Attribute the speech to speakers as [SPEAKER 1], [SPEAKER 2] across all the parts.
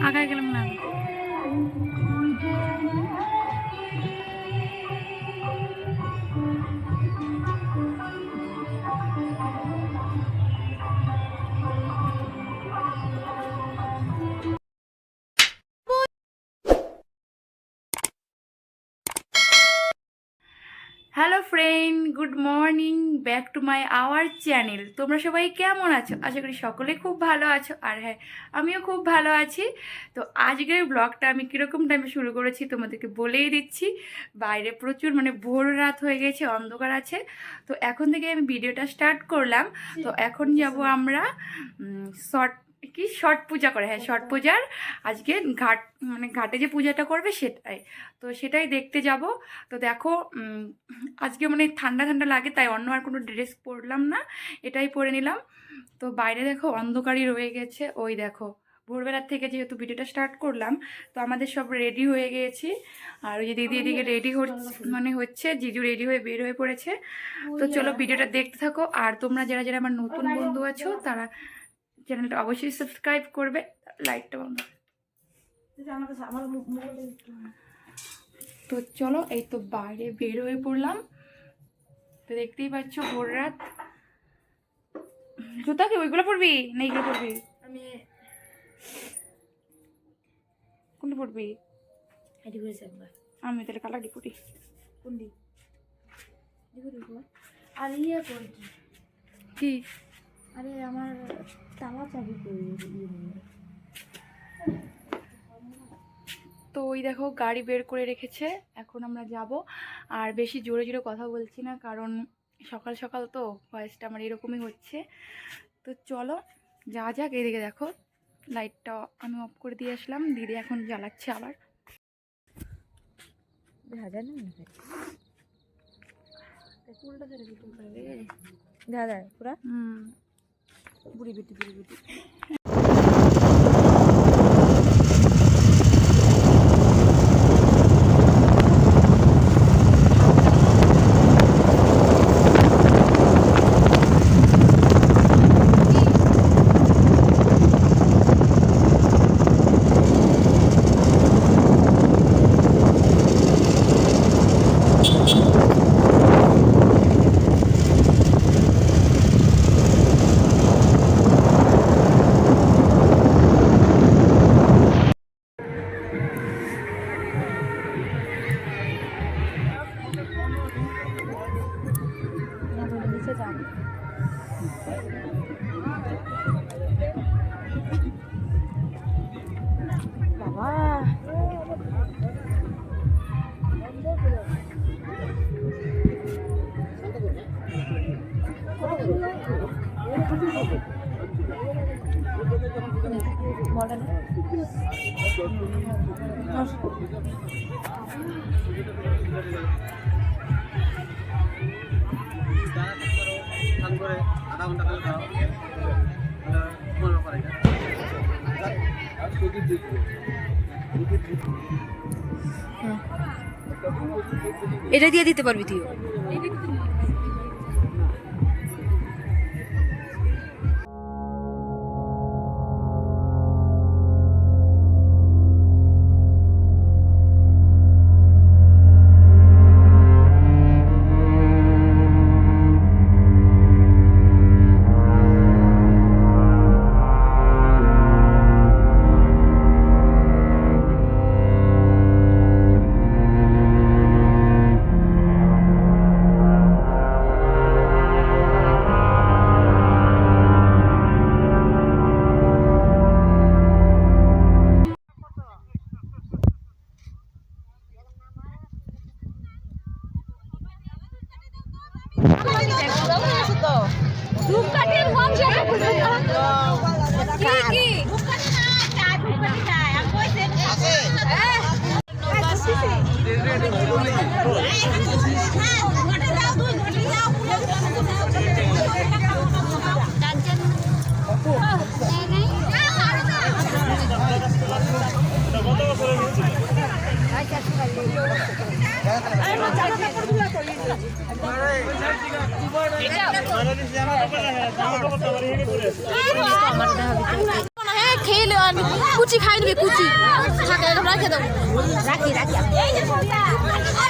[SPEAKER 1] আগায় গেলাম না। Hello friend, good morning, back to my our channel. তোমরা সবাই কেমন আছো? আশা করি সকলে খুব ভালো আছো। আর হ্যাঁ, আমিও খুব ভালো আছি। তো আজকের ব্লগটা আমি কীরকম টাইমে শুরু করেছি তোমাদেরকে বলেই দিচ্ছি। বাইরে প্রচুর ভোর রাত হয়ে গেছে, অন্ধকার আছে। তো এখন থেকে আমি ভিডিওটা স্টার্ট করলাম। তো এখন যাব আমরা ছট পূজা করে, হ্যাঁ ছট পূজার আজকে ঘাটে যে পূজাটা করবে সেটাই। তো সেটাই দেখতে যাব। তো দেখো আজকে ঠান্ডা ঠান্ডা লাগে, তাই অন্য আর কোনো ড্রেস পরলাম না, এটাই পরে নিলাম। তো বাইরে দেখো অন্ধকারই রয়ে গেছে। ওই দেখো ভোরবেলার থেকে যেহেতু ভিডিওটা স্টার্ট করলাম, তো আমাদের সব রেডি হয়ে গিয়েছি। আর ওই যে দিদি এদিকে রেডি হচ্ছে, জিজু রেডি হয়ে বের হয়ে পড়েছে। তো চলো ভিডিওটা দেখতে থাকো। আর তোমরা যারা যারা আমার নতুন বন্ধু আছো তারা চ্যানেলটা অবশ্যই সাবস্ক্রাইব করবে, লাইকটা বন্ধ। তো চলো, এই তো বাইরে বের হয়ে পড়লাম। তো দেখতেই পাচ্ছ ভোর রাত। জুতা কি ওইগুলো পরবি না এইগুলো পরবি? আমি কোনটা পরবি? আমি তাহলে কালারটি পরি।
[SPEAKER 2] কোনটি? আর ইয়ে করি
[SPEAKER 1] কি?
[SPEAKER 2] আরে আমার তালা চাবি করি।
[SPEAKER 1] তো ওই দেখো গাড়ি বের করে রেখেছে, এখন আমরা যাব। আর বেশি জোরে জোরে কথা বলছি না, কারণ সকাল সকাল তো ভয়েসটা আমার এরকমই হচ্ছে। তো চলো যা যাক। এদিকে দেখো লাইটটা আমি অফ করে দিয়ে আসলাম, দিদি এখন জ্বালাচ্ছে আবার।
[SPEAKER 2] দাদা পুরা
[SPEAKER 1] বুড়ি বেটি বুড়ি বেটি।
[SPEAKER 2] এটা দিয়ে দিতে পারবি তুই? কুচি খাই নিবি কুচি থাকে রাখে দাও রাখি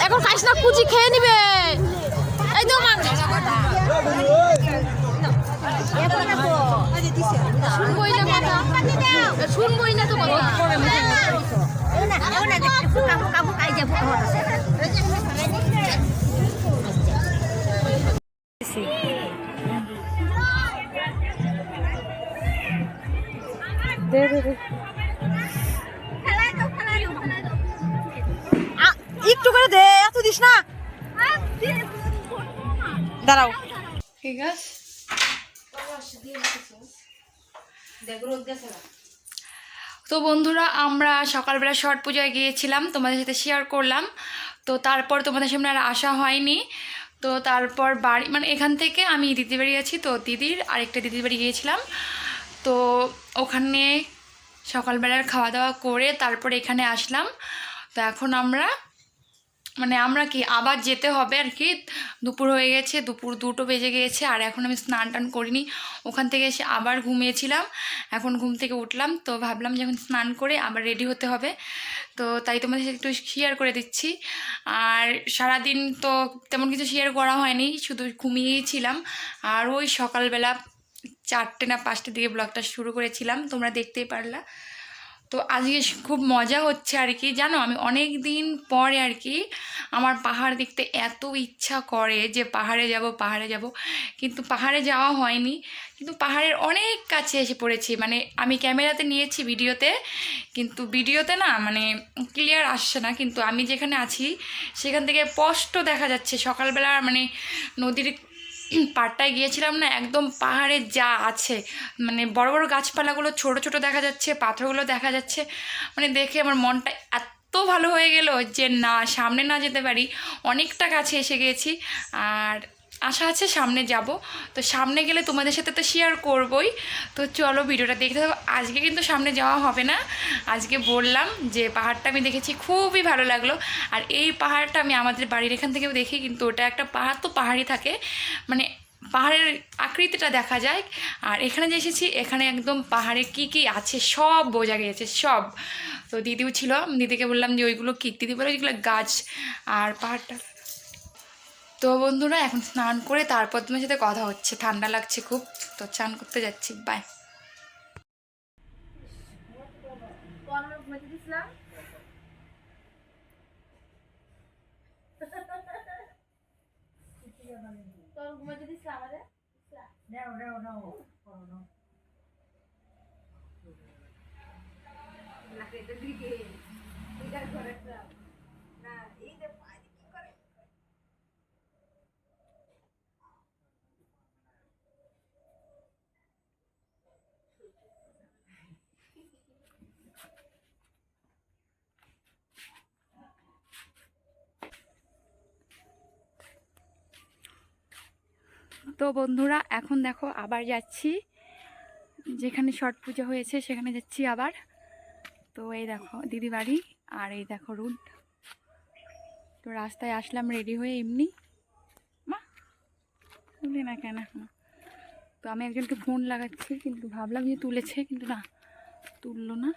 [SPEAKER 2] এখন খাইস না কুচি খেয়ে নিবে এই তো শুনবই না কথা শুনবই না তো কথা একটু করে দে এত দিস না দাঁড়াও
[SPEAKER 1] ঠিক আছে। তো বন্ধুরা আমরা সকালবেলা ছট পূজায় গিয়েছিলাম, তোমাদের সাথে শেয়ার করলাম। তো তারপর তোমাদের সামনে আর আসা হয়নি। তো তারপর বাড়ি মানে এখান থেকে আমি দিদির বাড়ি আছি, তো দিদির আরেকটা দিদির বাড়ি গিয়েছিলাম। তো ওখানে সকালবেলার খাওয়া দাওয়া করে তারপর এখানে আসলাম। তো এখন আমরা কি আবার যেতে হবে আর কি, দুপুর হয়ে গেছে, দুপুর 2টো বেজে গিয়েছে। আর এখন আমি স্নান টান করিনি, ওখান থেকে এসে আবার ঘুমিয়েছিলাম। এখন ঘুম থেকে উঠলাম, তো ভাবলাম যে এখন স্নান করে আবার রেডি হতে হবে। তো তাই তোমাদের সাথে একটু শেয়ার করে দিচ্ছি। আর সারাদিন তো তেমন কিছু শেয়ার করা হয়নি, শুধু ঘুমিয়েছিলাম। আর ওই সকালবেলা 4টে না 5টের দিকে ব্লগটা শুরু করেছিলাম, তোমরা দেখতেই পারলা। তো আজকে খুব মজা হচ্ছে আর কি, জানো আমি অনেক দিন পরে আর কি আমার পাহাড় দেখতে এত ইচ্ছা করে যে পাহাড়ে যাব, কিন্তু পাহাড়ে যাওয়া হয়নি। কিন্তু পাহাড়ের অনেক কাছে এসে পড়েছি, মানে আমি ক্যামেরাতে নিয়েছি ভিডিওতে, কিন্তু ভিডিওতে না মানে ক্লিয়ার আসছে না। কিন্তু আমি যেখানে আছি সেখান থেকে স্পষ্ট দেখা যাচ্ছে। সকালবেলা মানে নদীর পাড়টায় গিয়েছিলাম না, একদম পাহাড়ে যা আছে মানে বড় বড় গাছপালাগুলো ছোট ছোট দেখা যাচ্ছে, পাথরগুলো দেখা যাচ্ছে, মানে দেখে আমার মনটা এত ভালো হয়ে গেল যে না সামনে না যেতে পারি, অনেকটা কাছে এসে গেছি। আর আশা আছে সামনে যাব, তো সামনে গেলে তোমাদের সাথে তো শেয়ার করবই। তো চলো ভিডিওটা দেখতে থাকো। আজকে কিন্তু সামনে যাওয়া হবে না, আজকে বললাম যে পাহাড়টা আমি দেখেছি খুবই ভালো লাগলো। আর এই পাহাড়টা আমি আমাদের বাড়ির এখান থেকেও দেখি, কিন্তু ওটা একটা পাহাড় তো পাহাড়ই থাকে, মানে পাহাড়ের আকৃতিটা দেখা যায়। আর এখানে যে এসেছি এখানে একদম পাহাড়ে কি কি আছে সব বোঝা গিয়েছে সব। তো দিদিও ছিল, দিদিকে বললাম যে ওইগুলো কি, দিদি বলে ওইগুলো গাছ আর পাহাড়টা। তো বন্ধুরা এখন স্নান করে তারপর তোমার সাথে কথা হচ্ছে, ঠান্ডা লাগছে খুব, তো স্নান করতে যাচ্ছি, বাই। তো বন্ধুরা এখন দেখো আবার যাচ্ছি, যেখানে ছট পূজা হয়েছে সেখানে যাচ্ছি আবার। তো এই দেখো দিদি বাড়ি, আর এই দেখো রুট। তো রাস্তায় আসলাম রেডি হয়ে এমনি, মা তুলে না কেন এখনো। তো আমি একজনকে ফোন লাগাচ্ছি, কিন্তু ভাবলাম যে তুলেছে, কিন্তু না তুললো না।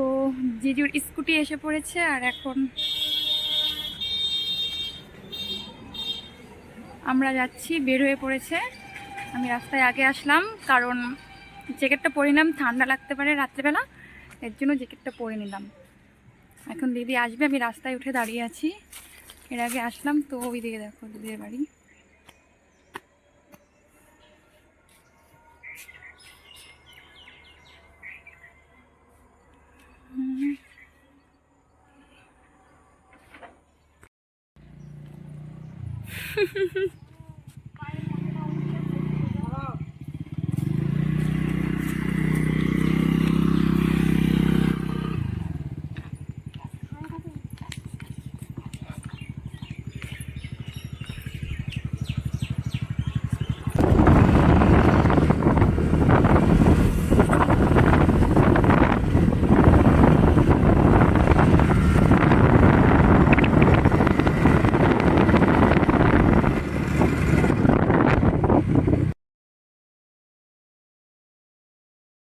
[SPEAKER 1] তো জিজুর স্কুটি এসে পড়েছে, আর এখন আমরা যাচ্ছি, বের হয়ে পড়েছে। আমি রাস্তায় আগে আসলাম কারণ জ্যাকেটটা পরে নিলাম, ঠান্ডা লাগতে পারে রাত্রেবেলা, এর জন্য জ্যাকেটটা পরে নিলাম। এখন দিদি আসবে, আমি রাস্তায় উঠে দাঁড়িয়ে আছি, এর আগে আসলাম। তো ওই দিকে দেখো দিদির বাড়ি।